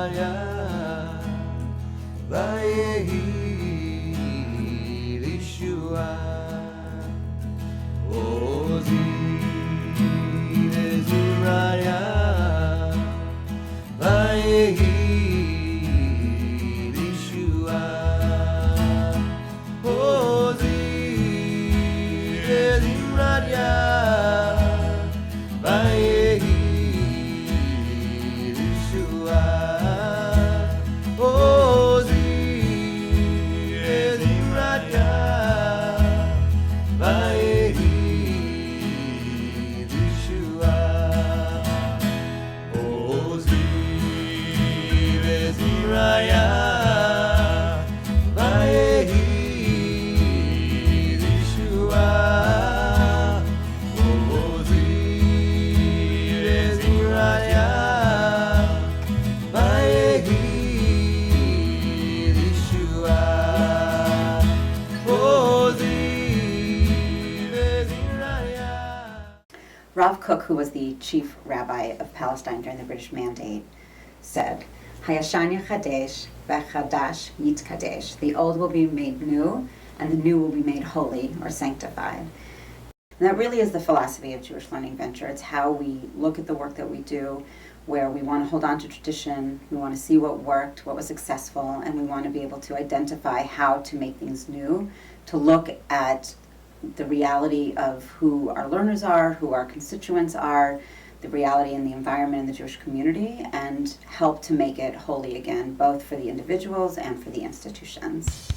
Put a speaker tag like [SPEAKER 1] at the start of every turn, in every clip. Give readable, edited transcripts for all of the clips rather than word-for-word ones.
[SPEAKER 1] Zimraya Vayehi Yeshua Ozi Zimraya Vayehi Yeshua Ozi Zimraya Vayehi Yeshua Ozi Zimraya Vayehi Yeshua Ozi Zimraya Vayehi Yeshua Ozi Zimraya Vayehi Yeshua Ozi Zimraya.
[SPEAKER 2] Rav Kook, who was the chief rabbi of Palestine during the British Mandate, said, Hayashan Yachadesh v'chadash yitkadesh. The old will be made new, and the new will be made holy or sanctified. And that really is the philosophy of Jewish Learning Venture. It's how we look at the work that we do, where we want to hold on to tradition, we want to see what worked, what was successful, and we want to be able to identify how to make things new, to look at the reality of who our learners are, who our constituents are, the reality in the environment in the Jewish community, and help to make it holy again, both for the individuals and for the institutions.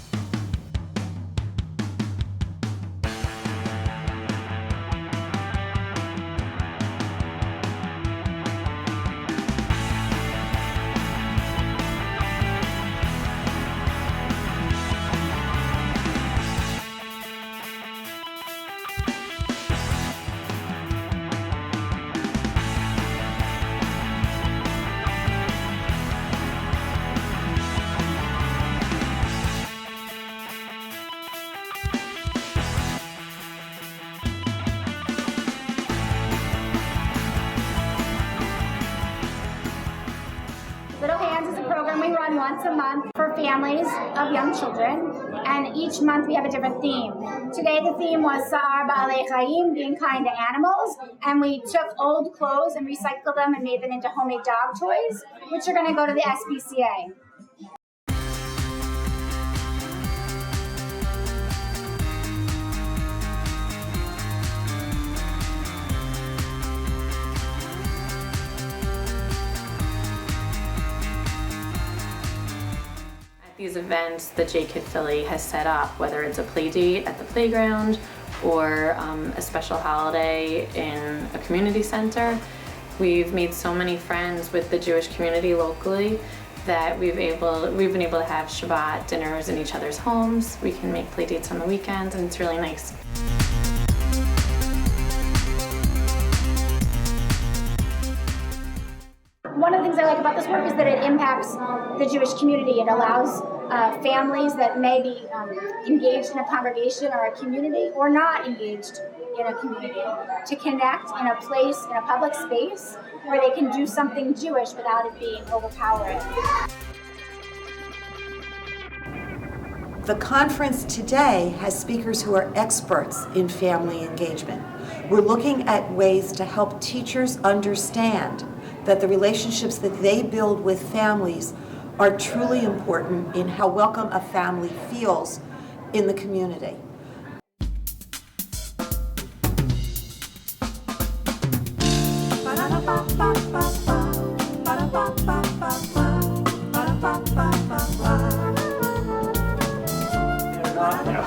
[SPEAKER 3] Little Hands is a program we run once a month for families of young children, and each month we have a different theme. Today the theme was Sa'ar Ba'alei Chaim, being kind to animals, and we took old clothes and recycled them and made them into homemade dog toys, which are going to go to the SPCA.
[SPEAKER 4] These events that J-Kid Philly has set up, whether it's a play date at the playground or a special holiday in a community center, we've made so many friends with the Jewish community locally that we've been able to have Shabbat dinners in each other's homes. We can make play dates on the weekends, and it's really nice.
[SPEAKER 3] One of the things I like about this work is that it impacts the Jewish community. It allows families that may be engaged in a congregation or a community or not engaged in a community to connect in a place, in a public space where they can do something Jewish without it being overpowering.
[SPEAKER 5] The conference today has speakers who are experts in family engagement. We're looking at ways to help teachers understand that the relationships that they build with families are truly important in how welcome a family feels in the community.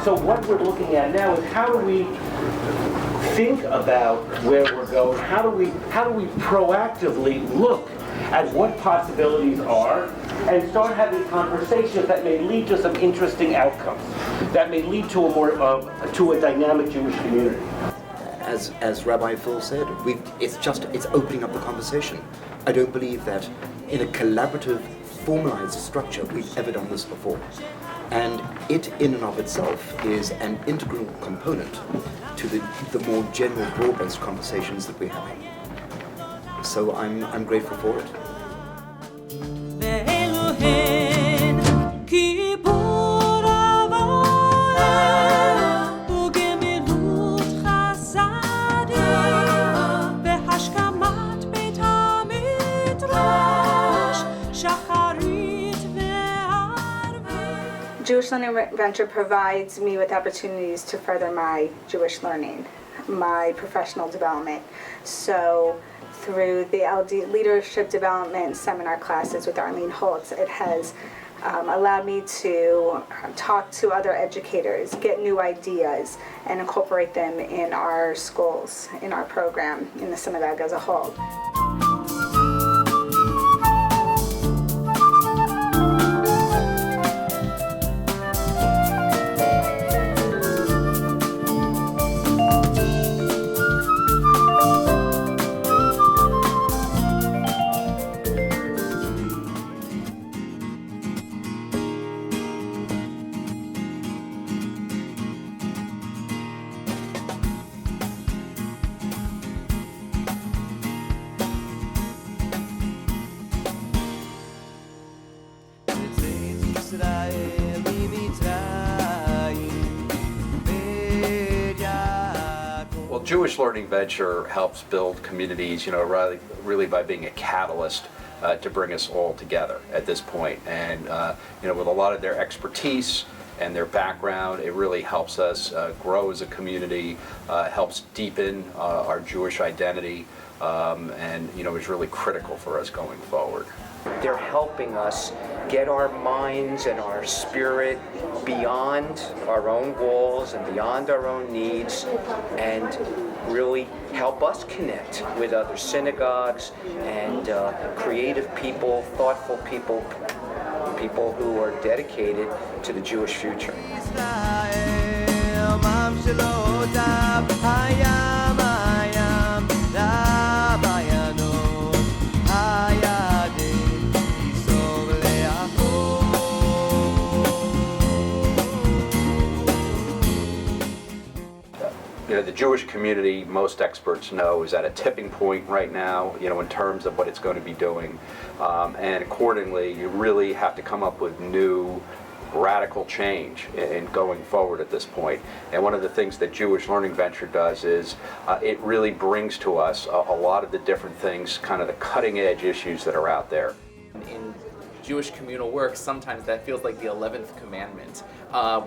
[SPEAKER 6] So what we're looking at now is how do we think about where we're going? How do we proactively look at what possibilities are and start having conversations that may lead to some interesting outcomes, that may lead to a dynamic Jewish community.
[SPEAKER 7] As Rabbi Phil said, it's opening up the conversation. I don't believe that in a collaborative, formalized structure we've ever done this before. And it in and of itself is an integral component to the more general, broad-based conversations that we're having. So I'm grateful for it.
[SPEAKER 8] Jewish Learning Venture provides me with opportunities to further my Jewish learning, my professional development. So through the LD Leadership Development Seminar classes with Arlene Holtz, it has allowed me to talk to other educators, get new ideas, and incorporate them in our schools, in our program, in the synagogue as a whole.
[SPEAKER 9] Well, Jewish Learning Venture helps build communities, really by being a catalyst to bring us all together at this point. And, with a lot of their expertise and their background, it really helps us grow as a community, helps deepen our Jewish identity, and, is really critical for us going forward.
[SPEAKER 10] They're helping us get our minds and our spirit beyond our own walls and beyond our own needs, and really help us connect with other synagogues and creative people, thoughtful people, people who are dedicated to the Jewish future.
[SPEAKER 9] The Jewish community, most experts know, is at a tipping point right now, in terms of what it's going to be doing. And accordingly, you really have to come up with new, radical change in going forward at this point. And one of the things that Jewish Learning Venture does is it really brings to us a lot of the different things, kind of the cutting edge issues that are out there.
[SPEAKER 11] In Jewish communal work, sometimes that feels like the 11th commandment.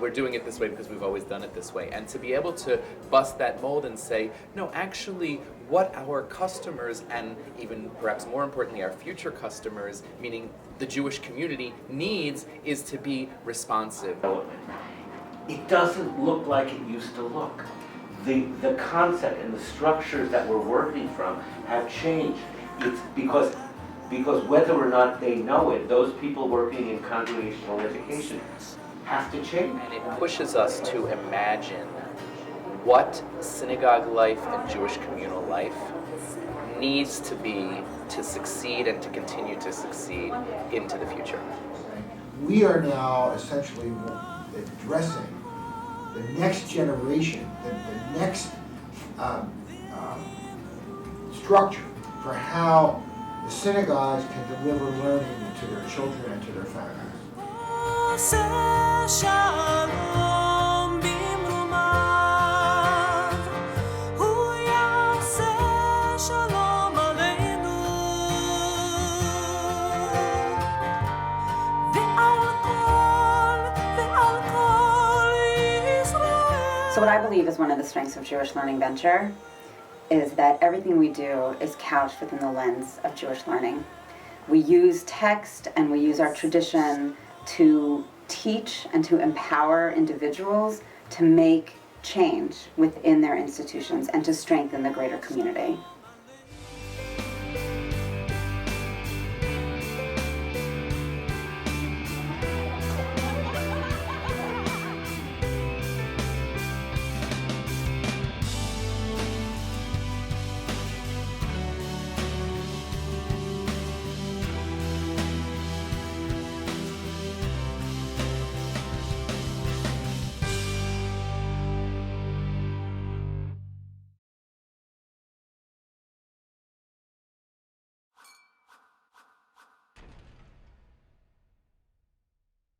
[SPEAKER 11] We're doing it this way because we've always done it this way. And to be able to bust that mold and say, no, actually, what our customers, and even perhaps more importantly, our future customers, meaning the Jewish community, needs is to be responsive.
[SPEAKER 6] It doesn't look like it used to look. The concept and the structures that we're working from have changed. It's because whether or not they know it, those people working in congregational education have to change.
[SPEAKER 11] And it pushes us to imagine what synagogue life and Jewish communal life needs to be to succeed and to continue to succeed into the future.
[SPEAKER 12] We are now essentially addressing the next generation, the next structure for how the synagogues can deliver learning to their children and to their families.
[SPEAKER 2] So what I believe is one of the strengths of Jewish Learning Venture is that everything we do is couched within the lens of Jewish learning. We use text and we use our tradition to teach and to empower individuals to make change within their institutions and to strengthen the greater community.